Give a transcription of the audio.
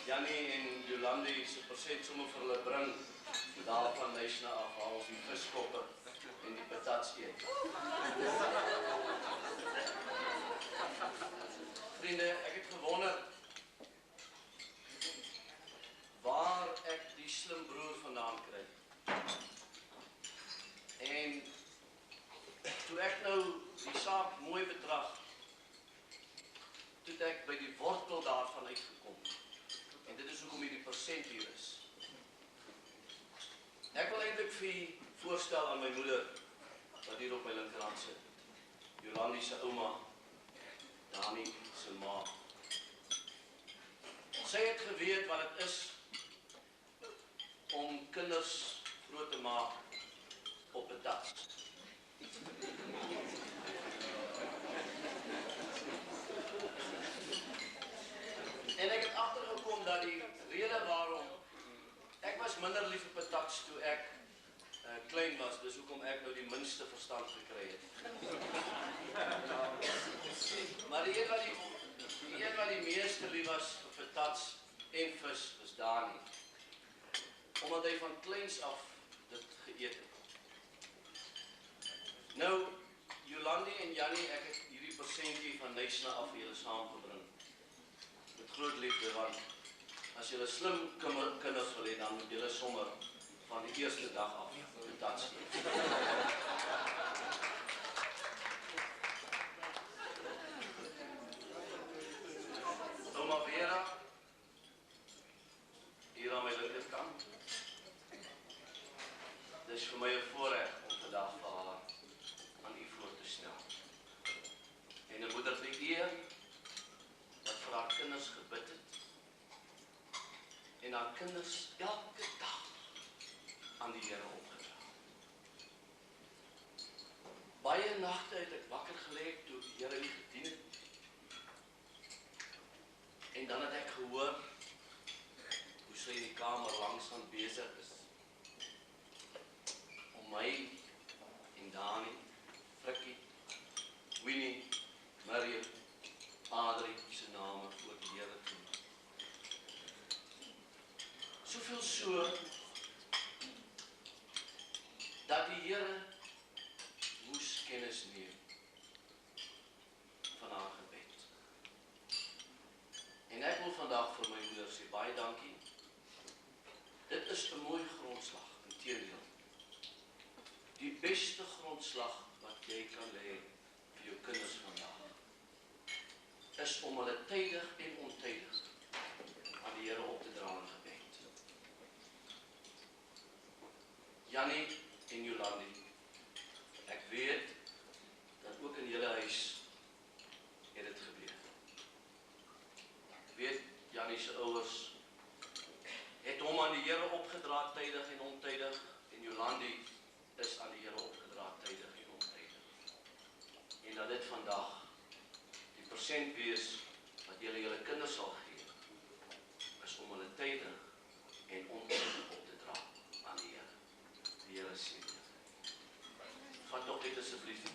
Jannie en Jolandi se persent sommer vir hulle bring daar van Nysna af, waar ons die viskoppe en die patats eet. Vriende, ek het gewonder waar ek die slim broer vandaan kry. En toe ek nou die saak mooi betrag, toe het ek by die wortel daarvan uitgekom. En dit is hoekom hierdie persent hier is. Ek wil eintlik vir u voorstel aan my moeder, wat hier op my linkerhand sit. Jolandi se ouma, Dani se ma. Sy het geweet wat dit is om kinders groot te maak op 'n tas. En ek het agtergekom dat die rede waarom ek was minder lief vir patats toe ek klein was, dis hoekom ek nou die minste verstand gekry het. Maar die een wat die meeste lief was vir patats en vis is Dani. Omdat hy van kleins af dit geëet het. Nou, Jolandi en Jannie, ek het hierdie persentjie van Nysna af vir julle saamgebring. Met groot liefde, want as julle slim kinders wil hê, dan moet julle sommer van die eerste dag af patats eet. Ouma Vera, hier aan my linkerkant. Dit is vir my 'n voorreg om vandag vir haar aan u voor te stel. En 'n moeder vir eer wat vir haar kinders gebid het en haar kinders elke dag aan die Here opgedra. Baie nagte het ek wakker gelê toe die Here nie gedien het. En dan het ek gehoor hoe sy in die kamer langsaan besig is om my en Dani, Frikkie, Winnie, Mariam, Adrie se name voor die Here te noem. Soveel so dat die Here moes kennis neem van haar gebed. En ek wil vandag vir my moeder sê baie dankie. Dit is 'n mooi grondslag, inteendeel. Die beste grondslag wat jy kan lê vir jou kinders vandag is om hulle tydig en ontydig aan die Here op te dra in gebed. Jannie en Jolandi, ek weet dat ook in julle huis het dit gebeur. Ek weet Jannie se ouers het hom aan die Here opgedra tydig en ontydig, en Jolandi is aan die Here opgedra tydig en ontydig. En dat dit vandag die persent wees